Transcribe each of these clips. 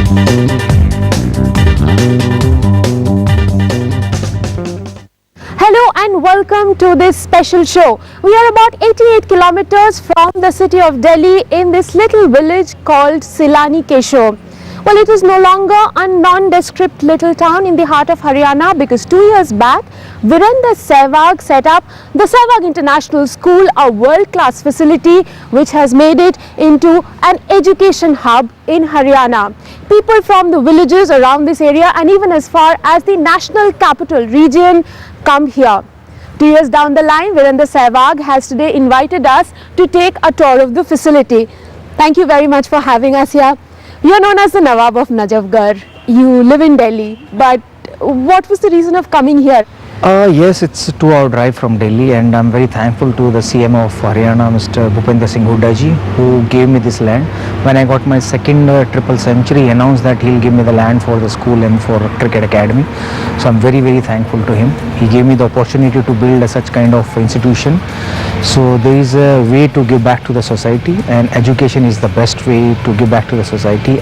Hello and welcome to this special show. We are about 88 kilometers from the city of Delhi in this little village called Silani Kesho. Well, it is no longer a nondescript little town in the heart of Haryana because 2 years back, Virender Sehwag set up the Sehwag International School, a world-class facility which has made it into an education hub in Haryana. People from the villages around this area and even as far as the national capital region come here. 2 years down the line, Virender Sehwag has today invited us to take a tour of the facility. Thank you very much for having us here. You are known as the Nawab of Najafgarh. You live in Delhi, but what was the reason of coming here? Yes, it's a 2-hour drive from Delhi, and I'm very thankful to the CM of Haryana, Mr. Bhupender Singh Hooda ji, who gave me this land. When I got my second triple century, he announced that he'll give me the land for the school and for cricket academy. So I'm very, very thankful to him. He gave me the opportunity to build such kind of institution. So there is a way to give back to the society, and education is the best way to give back to the society.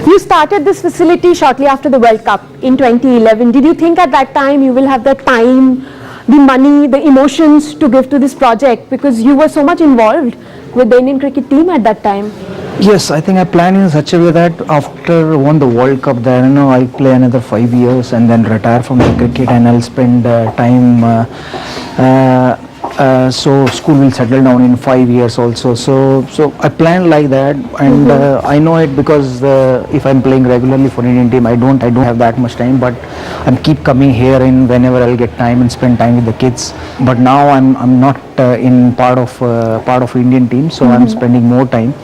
You started this facility shortly after the World Cup in 2011. Did you think at that time you will have the time, the money, the emotions to give to this project because you were so much involved with the Indian cricket team at that time? Yes, I think I planned in such a way that after won the World Cup, then I'll play another 5 years and then retire from the cricket, and I'll spend time. So school will settle down in 5 years also. So I planned like that, and I know it because if I'm playing regularly for Indian team, I don't have that much time. But I keep coming here in whenever I'll get time and spend time with the kids. But now I'm not in part of Indian team, so I'm spending more time.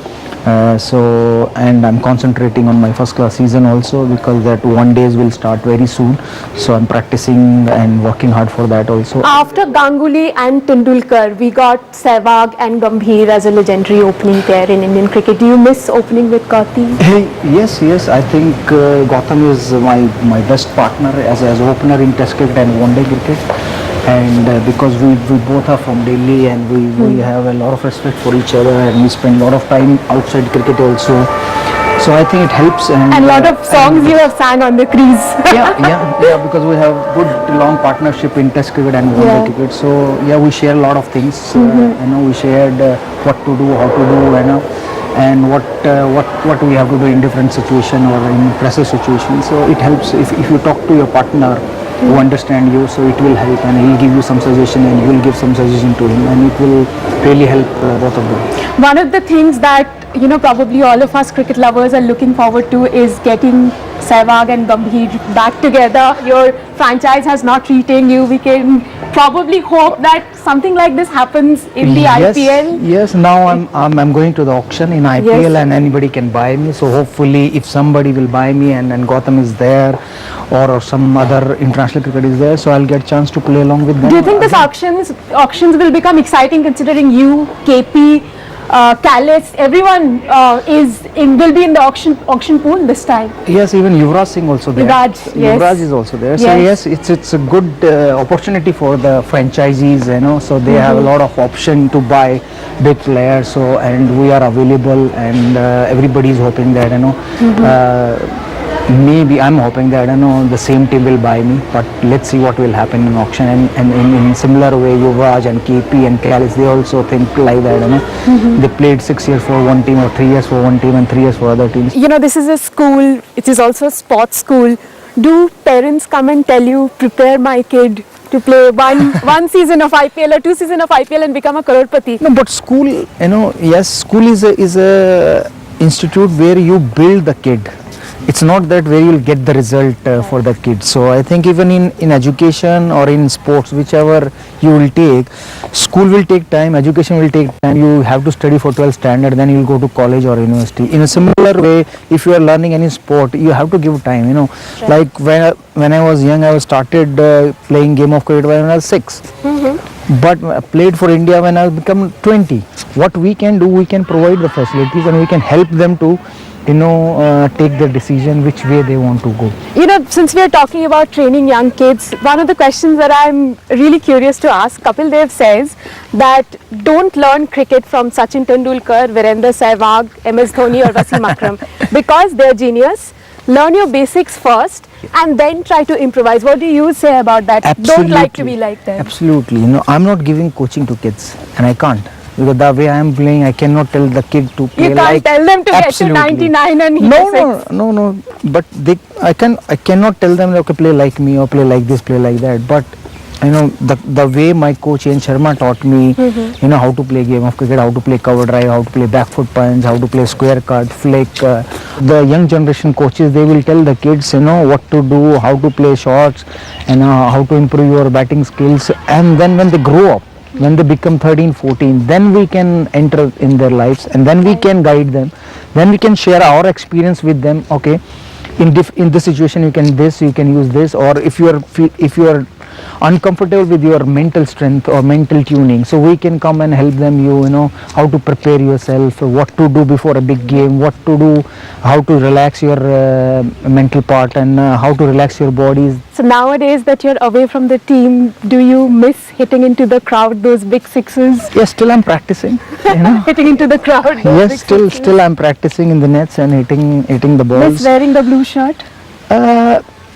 And I'm concentrating on my first class season also because that 1 days will start very soon. So I'm practicing and working hard for that also. After Ganguly and Tendulkar, we got Sehwag and Gambhir as a legendary opening pair in Indian cricket. Do you miss opening with Gautam? Yes. I think Gautam is my best partner as opener in Test cricket and one day cricket. And because we both are from Delhi, and we have a lot of respect for each other, and we spend a lot of time outside cricket also. So I think it helps. And a lot of songs you have sang on the crease. yeah, because we have good long partnership in Test cricket and one day cricket. So yeah, we share a lot of things. We shared what to do, how to do, and what we have to do in different situation or in pressure situation. So it helps if you talk to your partner who understand you, so it will help, and he'll give you some suggestion and you will give some suggestion to him, and it will really help both of them. One of the things that probably all of us cricket lovers are looking forward to is getting Sehwag and Gambhir back together. Your franchise has not retained you. We can probably hope that something like this happens in the IPL. Yes, now I'm going to the auction in IPL, and anybody can buy me. So hopefully if somebody will buy me and Gautam is there or some other international cricket is there, so I'll get a chance to play along with them. Do you think this auctions will become exciting considering you, KP, Callis, everyone will be in the auction pool this time? Yes, even Yuvraj Singh also there. Yuvraj is also there. So yes, it's a good opportunity for the franchisees, so they have a lot of option to buy big players. So, and we are available, and everybody is hoping that maybe I'm hoping that the same team will buy me, but let's see what will happen in auction. And in similar way, Yuvraj and KP and Callis, they also think like that. They played 6 years for one team, or 3 years for one team, and 3 years for other teams. This is a school. It is also a sports school. Do parents come and tell you, prepare my kid to play one season of IPL or 2 seasons of IPL and become a crorepati? No, but school, yes, school is a institute where you build the kid. It's not that where you'll get the result for the kids. So I think even in education or in sports, whichever you will take, school will take time, education will take time. You have to study for 12th standard, then you will go to college or university. In a similar way, if you are learning any sport, you have to give time. Sure. Like when I was young, I started playing game of cricket when I was 6. But I played for India when I become 20. What we can do, we can provide the facilities and we can help them to take the decision which way they want to go. You know, since we are talking about training young kids, one of the questions that I'm really curious to ask, Kapil Dev says that don't learn cricket from Sachin Tendulkar, Virendra Sehwag, MS Dhoni or Wasim Akram because they're genius. Learn your basics first and then try to improvise. What do you say about that? Don't like to be like them. Absolutely. I'm not giving coaching to kids, and I can't. Because the way I am playing, I cannot tell the kid to play You can't like. tell them to get to Absolutely. 99 and hit No, a six. no. But I cannot tell them, okay, play like me or play like this, play like that. But the way my coach Ian Sharma taught me, how to play game of cricket, how to play cover drive, how to play back foot punch, how to play square cut, flick. The young generation coaches, they will tell the kids, what to do, how to play shots, and how to improve your batting skills. And then when they grow up, when they become 13, 14, then we can enter in their lives, and then we can guide them. Then we can share our experience with them. Okay, in this situation you can use this, or if you are uncomfortable with your mental strength or mental tuning, so we can come and help them, how to prepare yourself, what to do before a big game, what to do, how to relax your mental part, and how to relax your bodies. So nowadays that you're away from the team, do you miss hitting into the crowd those big sixes? Yes, still I'm practicing. Hitting into the crowd. those big Yes, sixes? still I'm practicing in the nets and hitting the balls. Miss wearing the blue shirt?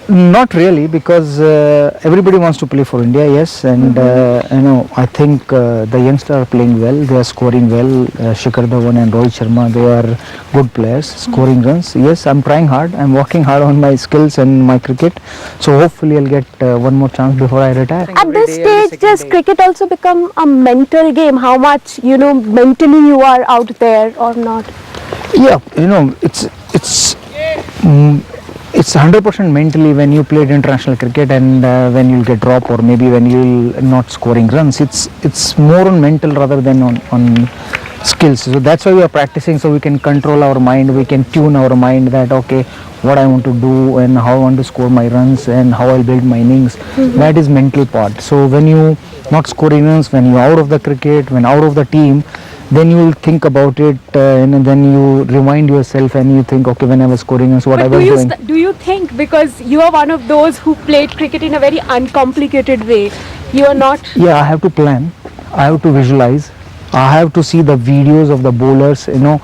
Not really, because everybody wants to play for India, yes, and I think the youngsters are playing well, they are scoring well. Shikhar Dhawan and Rohit Sharma, they are good players, scoring runs. Yes, I'm trying hard, I'm working hard on my skills and my cricket, so hopefully I'll get one more chance before I retire. At this stage, does cricket also become a mental game? How much, mentally you are out there or not? Yeah, it's 100% mentally when you played international cricket, and when you'll get drop, or maybe when you'll not scoring runs. It's more on mental rather than on skills. So that's why we are practicing, so we can control our mind, we can tune our mind that okay, what I want to do and how I want to score my runs and how I'll build my innings. That is mental part. So when you not scoring runs, when you're out of the cricket, when out of the team, then you will think about it, and then you remind yourself and you think, okay, when I was scoring runs, what I was doing. Do you think, because you are one of those who played cricket in a very uncomplicated way, you are not... Yeah, I have to plan, I have to visualize, I have to see the videos of the bowlers, whom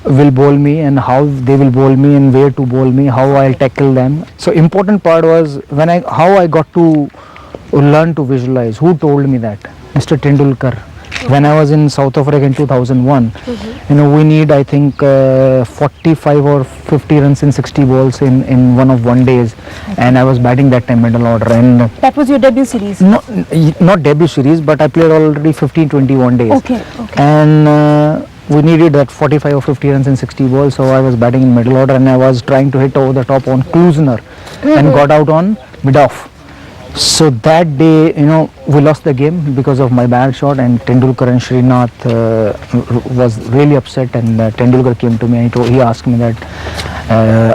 will bowl me and how they will bowl me and where to bowl me, how I'll tackle them. So important part was how I got to learn to visualize. Who told me that? Mr. Tendulkar. When I was in South Africa in 2001, we need, I think, 45 or 50 runs in 60 balls in one days, and I was batting that time middle order. And That was your debut series? not debut series, but I played already 15-21 days. Okay. And we needed that 45 or 50 runs in 60 balls, so I was batting in middle order, and I was trying to hit over the top on Klusner, and got out on mid-off. So that day, we lost the game because of my bad shot, and Tendulkar and Srinath was really upset, and Tendulkar came to me and he asked me that,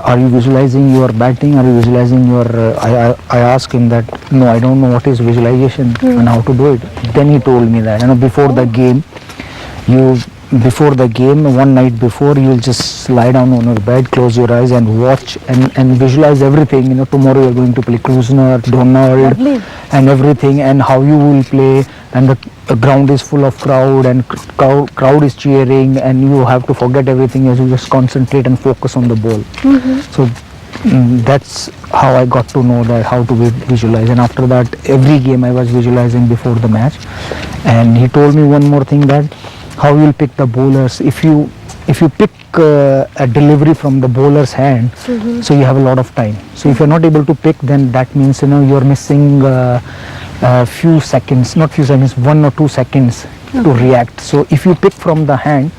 are you visualizing your batting, are you visualizing your... I asked him that, no, I don't know what is visualization and how to do it. Then he told me that, before the game, one night before, you'll just lie down on your bed, close your eyes and watch and visualize everything. Tomorrow you're going to play Klusner, Donald, and everything, and how you will play, and the ground is full of crowd, and crowd is cheering, and you have to forget everything as you just concentrate and focus on the ball. So that's how I got to know that how to visualize, and after that every game I was visualizing before the match. And he told me one more thing, that how you will pick the bowlers. If you pick a delivery from the bowler's hand, so you have a lot of time. So if you're not able to pick, then that means you're missing a few seconds, not few seconds, 1 or 2 seconds to react. So if you pick from the hand,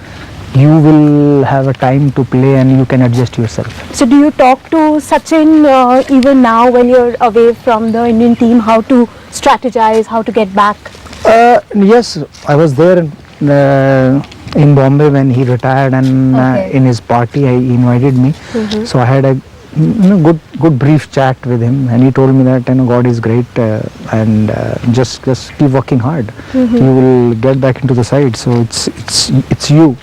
you will have a time to play and you can adjust yourself. So do you talk to Sachin even now when you're away from the Indian team, how to strategize, how to get back? Yes, I was there in Bombay when he retired, and in his party he invited me. So I had a good brief chat with him, and he told me that God is great, and just keep working hard. You will get back into the side. So it's you.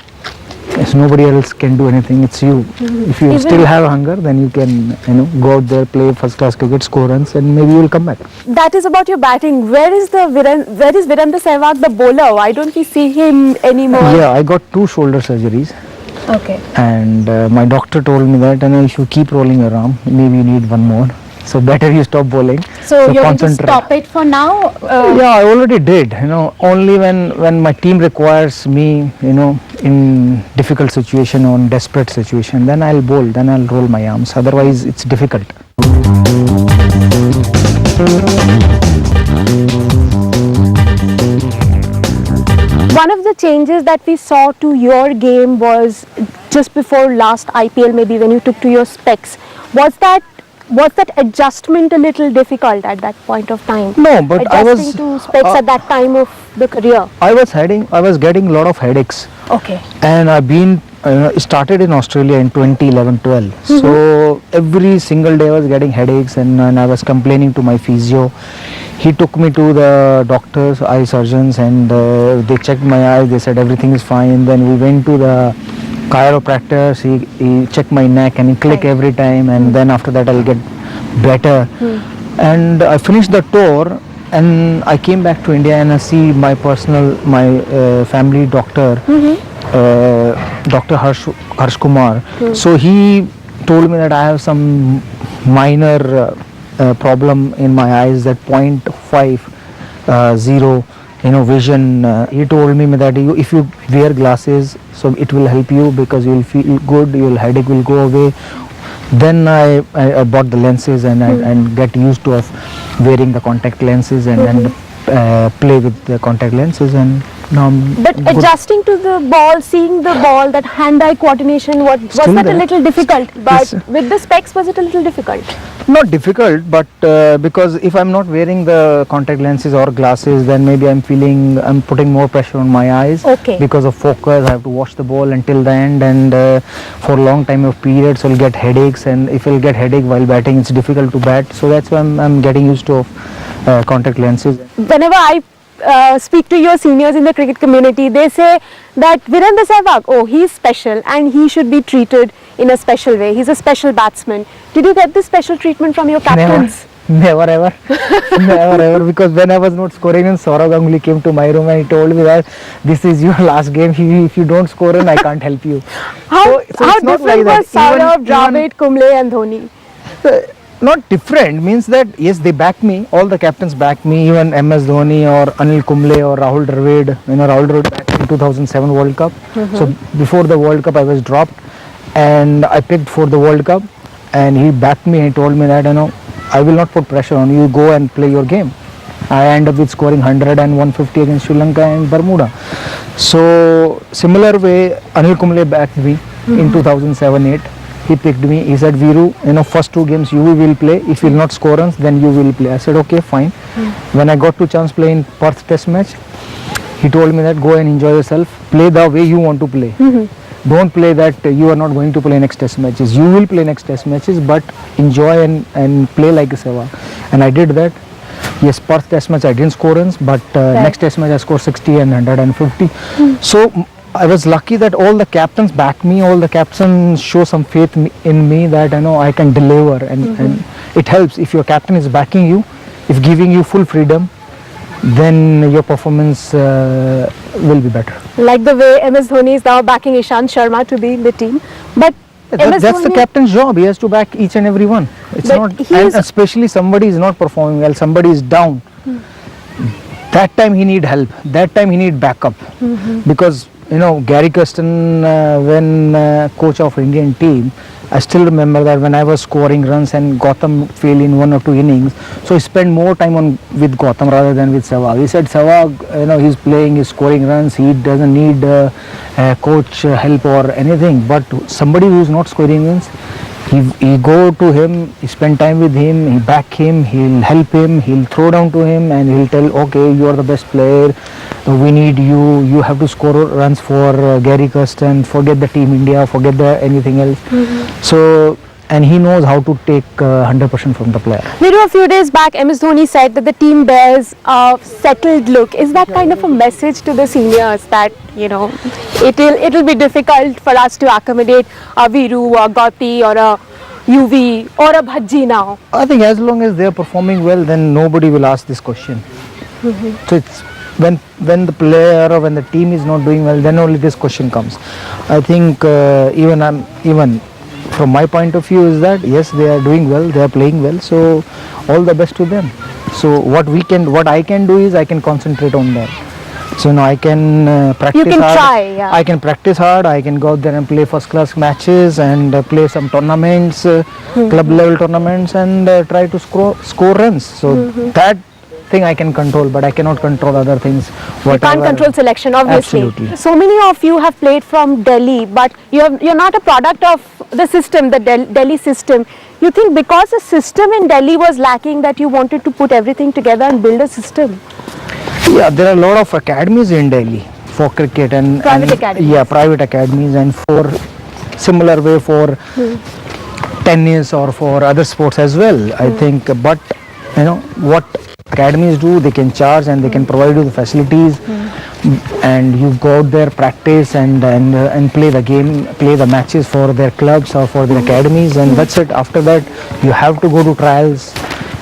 Yes, nobody else can do anything. It's you. If you Even- still have hunger, then you can, go out there, play first class cricket, score runs, and maybe you will come back. That is about your batting. Where is Virendra Sehwag, the bowler? Why don't we see him anymore? Yeah, I got 2 shoulder surgeries, Okay. and my doctor told me that, if you keep rolling your arm, maybe you need one more. So better you stop bowling. So you're going to concentrate. stop it for now? Yeah, I already did. Only when my team requires me, in difficult situation or in desperate situation, then I'll bowl. Then I'll roll my arms. Otherwise, it's difficult. One of the changes that we saw to your game was just before last IPL, maybe when you took to your specs. Was that adjustment a little difficult at that point of time? No, but I was Adjusting to specs at that time of the career. I was getting a lot of headaches, Okay. and I've been started in Australia in 2011-12. So every single day I was getting headaches, and I was complaining to my physio. He took me to the doctors, eye surgeons, and they checked my eyes. They said everything is fine. Then we went to the chiropractor. He checked my neck and he click Right. every time, and then after that I'll get better. And I finished the tour, and I came back to India, and I see my family doctor, Dr. Harsh Kumar. So he told me that I have some minor problem in my eyes, that 0.50 vision. He told me that if you wear glasses, so it will help you because you will feel good, your headache will go away. Then I bought the lenses, and get used to of wearing the contact lenses, and play with the contact lenses, and now I'm But good. adjusting to the ball, seeing the ball, that hand-eye coordination, was Still that a there. little difficult? But Yes. with the specs, was it a little difficult? Not difficult, but because if I'm not wearing the contact lenses or glasses, then maybe I'm putting more pressure on my eyes. Okay. Because of focus, I have to watch the ball until the end, and for a long time of periods, I'll get headaches, and if I'll get headache while batting, it's difficult to bat. So that's why I'm getting used to contact lenses. Whenever I speak to your seniors in the cricket community, they say that Virendra Sehwag, he's special and he should be treated in a special way. He's a special batsman. Did you get this special treatment from your captains? Never ever, never ever. Because when I was not scoring, and Saurav Ganguly came to my room and he told me that this is your last game. If you don't score, and I can't help you. How So it's not different like that. was Saurav, Even- Dravid, Kumble and Dhoni? Not different, means that yes, they back me. All the captains back me. Even MS Dhoni or Anil Kumble or Rahul Dravid. Rahul Dravid back in 2007 World Cup. So before the World Cup, I was dropped, and I picked for the World Cup, and he backed me. He told me that I will not put pressure on you. Go and play your game. I end up with scoring 100 and 150 against Sri Lanka and Bermuda. So similar way, Anil Kumble backed me in 2007-8. He picked me. He said, Viru, first 2 games you will play. If you will not score runs, then you will play. I said, okay, fine. When I got to chance play in Perth Test match, he told me that go and enjoy yourself. Play the way you want to play. Don't play that you are not going to play next Test matches. You will play next Test matches, but enjoy and play like a Sehwag. And I did that. Yes, Perth Test match I didn't score runs, but next Test match I scored 60 and 150. So I was lucky that all the captains back me. All the captains show some faith in me that I can deliver, and it helps if your captain is backing you, if giving you full freedom, then your performance will be better. Like the way MS Dhoni is now backing Ishant Sharma to be in the team. But MS That's the Dhoni- captain's job. He has to back each and every one. It's But not, he and is- especially somebody is not performing well, somebody is down. That time he need help. That time he need backup. Because Gary Kirsten, when coach of Indian team, I still remember that when I was scoring runs and Gautam failed in 1 or 2 innings, so he spent more time with Gautam rather than with Sehwag. He said Sehwag, he's playing, he's scoring runs, he doesn't need coach help or anything. But somebody who's not scoring runs, he go to him, he spend time with him, he back him, he'll help him, he'll throw down to him, and he'll tell, okay, you are the best player, we need you, you have to score runs for Gary Kirsten, forget the Team India, forget anything else. So, and he knows how to take 100% from the player. Viru, a few days back, MS Dhoni said that the team bears a settled look. Is that kind of a message to the seniors that, it'll be difficult for us to accommodate a Viru or Gauti or a UV or a Bhajji now. I think as long as they are performing well, then nobody will ask this question. So it's when the player or when the team is not doing well, then only this question comes. I think even from my point of view is that yes, they are doing well, they are playing well. So all the best to them. So what I can do is I can concentrate on that. So now I can practice can hard. try, yeah. I can practice hard. I can go out there and play first class matches and play some tournaments, club level tournaments, and try to score runs. So that thing I can control, but I cannot control other things. You can't control selection, obviously. Absolutely. So many of you have played from Delhi, but you're not a product of the system, the Delhi system. You think because the system in Delhi was lacking that you wanted to put everything together and build a system? Yeah, there are a lot of academies in Delhi for cricket and academies. Yeah, private academies, and for similar way for tennis or for other sports as well. I think, but you know what academies do, they can charge and they can provide you the facilities, and you go out there, practice and play the game, play the matches for their clubs or for their academies, and that's it. After that, you have to go to trials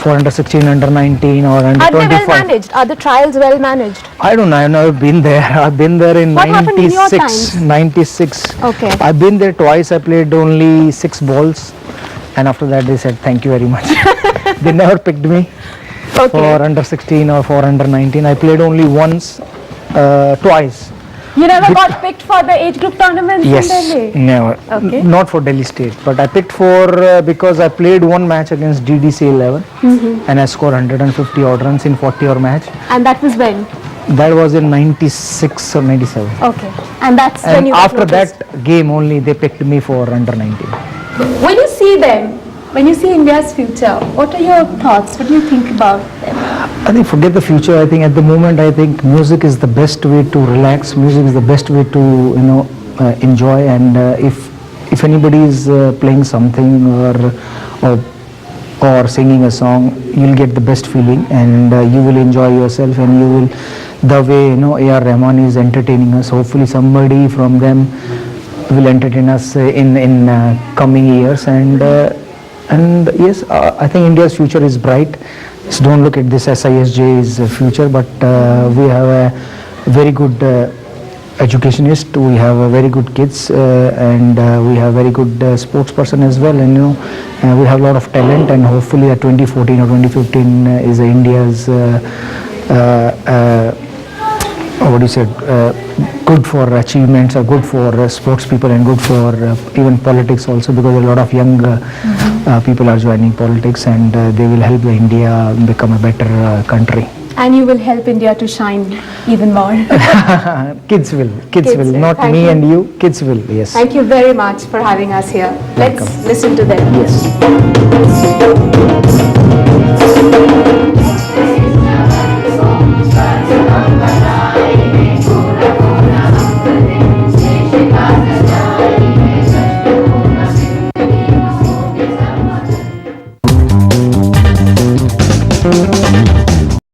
for under 16, under 19 or under 25. Are they well managed? Are the trials well managed? I don't know. I've never been there. I've been there in What happened in your 96. times? 96. Okay. I've been there twice. I played only 6 balls, and after that they said thank you very much. They never picked me for under 16 or for under 19. I played only once, twice. You never got picked for the age group tournaments Yes, in Delhi? never. Okay. Not for Delhi State, but I picked for because I played one match against DDC 11 and I scored 150 odd runs in 40 over match. And that was when? That was in 96 or 97. Okay. And that's when And you got after noticed. that game only they picked me for under 19. When you see them, when you see India's future, what are your thoughts? What do you think about them? I think forget the future. I think at the moment I think music is the best way to relax. Music is the best way to enjoy. And if anybody is playing something or singing a song, you'll get the best feeling and you will enjoy yourself, and you will the way A.R. Rahman is entertaining us. Hopefully somebody from them will entertain us in coming years, and yes, I think India's future is bright. Just don't look at this as SISJ's future, but we have a very good educationist, we have a very good kids, and we have very good sportsperson as well, and we have a lot of talent, and hopefully 2014 or 2015 is India's what you said, good for achievements, or good for sports people, and good for even politics also, because a lot of young people are joining politics, and they will help India become a better country. And you will help India to shine even more. Kids will, not Thank me you. and you, kids will, yes. Thank you very much for having us here. Let's Welcome. listen to them. Yes.